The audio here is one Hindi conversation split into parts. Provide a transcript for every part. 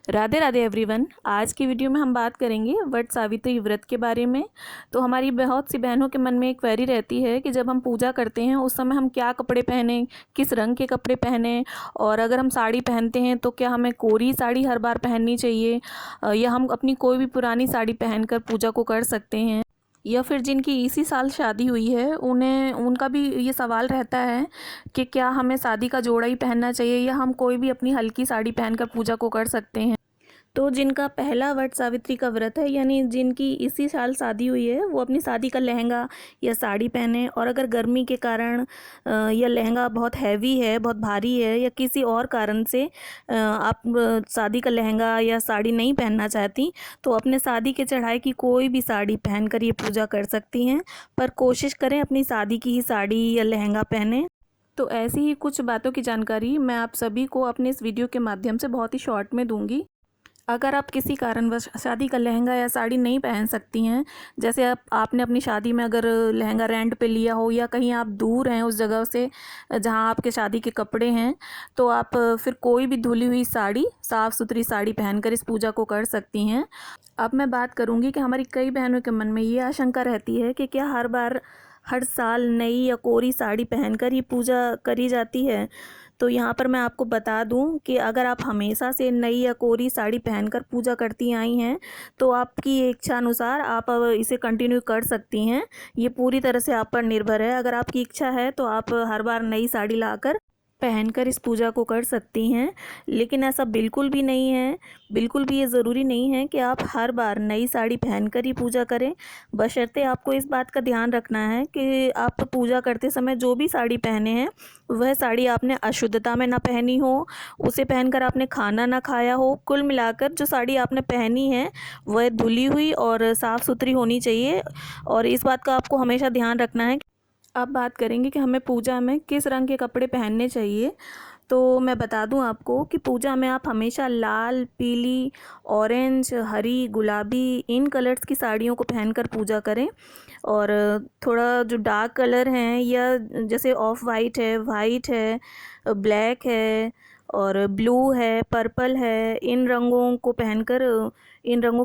राधे राधे एवरीवन। आज की वीडियो में हम बात करेंगे वट सावित्री व्रत के बारे में। तो हमारी बहुत सी बहनों के मन में एक क्वेरी रहती है कि जब हम पूजा करते हैं उस समय हम क्या कपड़े पहने, किस रंग के कपड़े पहने, और अगर हम साड़ी पहनते हैं तो क्या हमें कोरी साड़ी हर बार पहननी चाहिए या हम अपनी कोई भी पुरानी साड़ी पहनकर पूजा को कर सकते हैं, या फिर जिनकी इसी साल शादी हुई है उन्हें उनका भी ये सवाल रहता है कि क्या हमें शादी का जोड़ा ही पहनना चाहिए या हम कोई भी अपनी हल्की साड़ी पहनकर पूजा को कर सकते हैं। तो जिनका पहला वट सावित्री का व्रत है, यानी जिनकी इसी साल शादी हुई है, वो अपनी शादी का लहंगा या साड़ी पहने। और अगर गर्मी के कारण या लहंगा बहुत हैवी है, बहुत भारी है, या किसी और कारण से आप शादी का लहंगा या साड़ी नहीं पहनना चाहती, तो अपने शादी के चढ़ाई की कोई भी साड़ी पहनकर ये पूजा कर सकती हैं। पर कोशिश करें अपनी शादी की ही साड़ी या लहंगा पहने। तो ऐसी ही कुछ बातों की जानकारी मैं आप सभी को अपने इस वीडियो के माध्यम से बहुत ही शॉर्ट में दूंगी। अगर आप किसी कारणवश शादी का लहंगा या साड़ी नहीं पहन सकती हैं, जैसे आपने अपनी शादी में अगर लहंगा रेंट पे लिया हो या कहीं आप दूर हैं उस जगह से जहां आपके शादी के कपड़े हैं, तो आप फिर कोई भी धुली हुई साड़ी, साफ़ सुथरी साड़ी पहनकर इस पूजा को कर सकती हैं। अब मैं बात करूंगी कि हमारी कई बहनों के मन में ये आशंका रहती है कि क्या हर साल नई या कोरी साड़ी पहनकर ही पूजा करी जाती है। तो यहाँ पर मैं आपको बता दूँ कि अगर आप हमेशा से नई या कोरी साड़ी पहनकर पूजा करती आई हैं, तो आपकी इच्छा अनुसार आप अब इसे कंटिन्यू कर सकती हैं। ये पूरी तरह से आप पर निर्भर है। अगर आपकी इच्छा है तो आप हर बार नई साड़ी लाकर पहनकर इस पूजा को कर सकती हैं। लेकिन ऐसा बिल्कुल भी नहीं है, बिल्कुल भी ये ज़रूरी नहीं है कि आप हर बार नई साड़ी पहनकर ही पूजा करें। बशर्ते आपको इस बात का ध्यान रखना है कि आप पूजा करते समय जो भी साड़ी पहने हैं वह साड़ी आपने अशुद्धता में ना पहनी हो, उसे पहनकर आपने खाना ना खाया हो। कुल मिलाकर जो साड़ी आपने पहनी है वह धुली हुई और साफ़ सुथरी होनी चाहिए। और इस बात का आपको हमेशा ध्यान रखना है। अब बात करेंगे कि हमें पूजा में किस रंग के कपड़े पहनने चाहिए। तो मैं बता दूं आपको कि पूजा में आप हमेशा लाल, पीली, ऑरेंज, हरी, गुलाबी इन कलर्स की साड़ियों को पहनकर पूजा करें। और थोड़ा जो डार्क कलर हैं, या जैसे ऑफ वाइट है, ब्लैक है और ब्लू है, पर्पल है, इन रंगों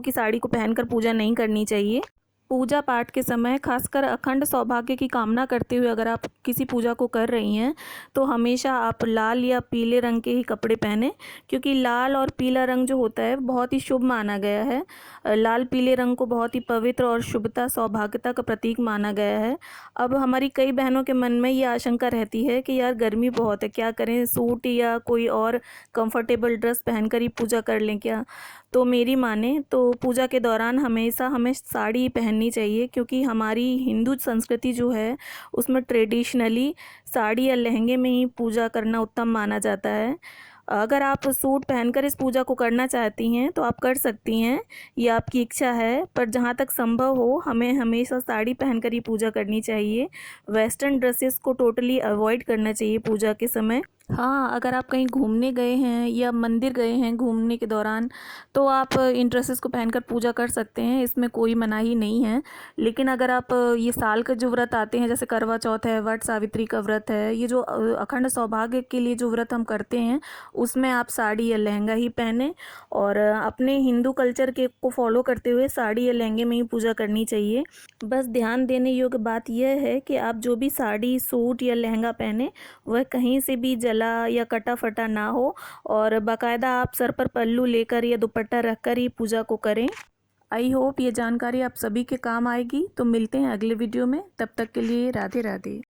की साड़ी को पहनकर पूजा नहीं करनी चाहिए। पूजा पाठ के समय खासकर अखंड सौभाग्य की कामना करते हुए अगर आप किसी पूजा को कर रही हैं, तो हमेशा आप लाल या पीले रंग के ही कपड़े पहने, क्योंकि लाल और पीला रंग जो होता है बहुत ही शुभ माना गया है। लाल पीले रंग को बहुत ही पवित्र और शुभता, सौभाग्यता का प्रतीक माना गया है। अब हमारी कई बहनों के मन में ये आशंका रहती है कि यार गर्मी बहुत है, क्या करें, सूट या कोई और कंफर्टेबल ड्रेस पहनकर ही पूजा कर लें क्या। तो मेरी माने तो पूजा के दौरान हमेशा हमें साड़ी पहननी चाहिए, क्योंकि हमारी हिंदू संस्कृति जो है उसमें ट्रेडिशनली साड़ी या लहंगे में ही पूजा करना उत्तम माना जाता है। अगर आप सूट पहनकर इस पूजा को करना चाहती हैं तो आप कर सकती हैं, ये आपकी इच्छा है। पर जहाँ तक संभव हो हमें हमेशा साड़ी पहनकर ही पूजा करनी चाहिए। वेस्टर्न ड्रेसेस को टोटली अवॉइड करना चाहिए पूजा के समय। हाँ, अगर आप कहीं घूमने गए हैं या मंदिर गए हैं घूमने के दौरान, तो आप इन ड्रेसेस को पहनकर पूजा कर सकते हैं, इसमें कोई मनाही नहीं है। लेकिन अगर आप ये साल के जो व्रत आते हैं, जैसे करवा चौथ है, वट सावित्री का व्रत है, ये जो अखंड सौभाग्य के लिए जो व्रत हम करते हैं, उसमें आप साड़ी या लहंगा ही पहने। और अपने हिंदू कल्चर के को फॉलो करते हुए साड़ी या लहंगे में ही पूजा करनी चाहिए। बस ध्यान देने योग्य बात यह है कि आप जो भी साड़ी, सूट या लहंगा पहने वह कहीं से भी जला या कटा फटा ना हो, और बाकायदा आप सर पर पल्लू लेकर या दुपट्टा रखकर ही पूजा को करें। आई होप ये जानकारी आप सभी के काम आएगी। तो मिलते हैं अगले वीडियो में, तब तक के लिए राधे राधे।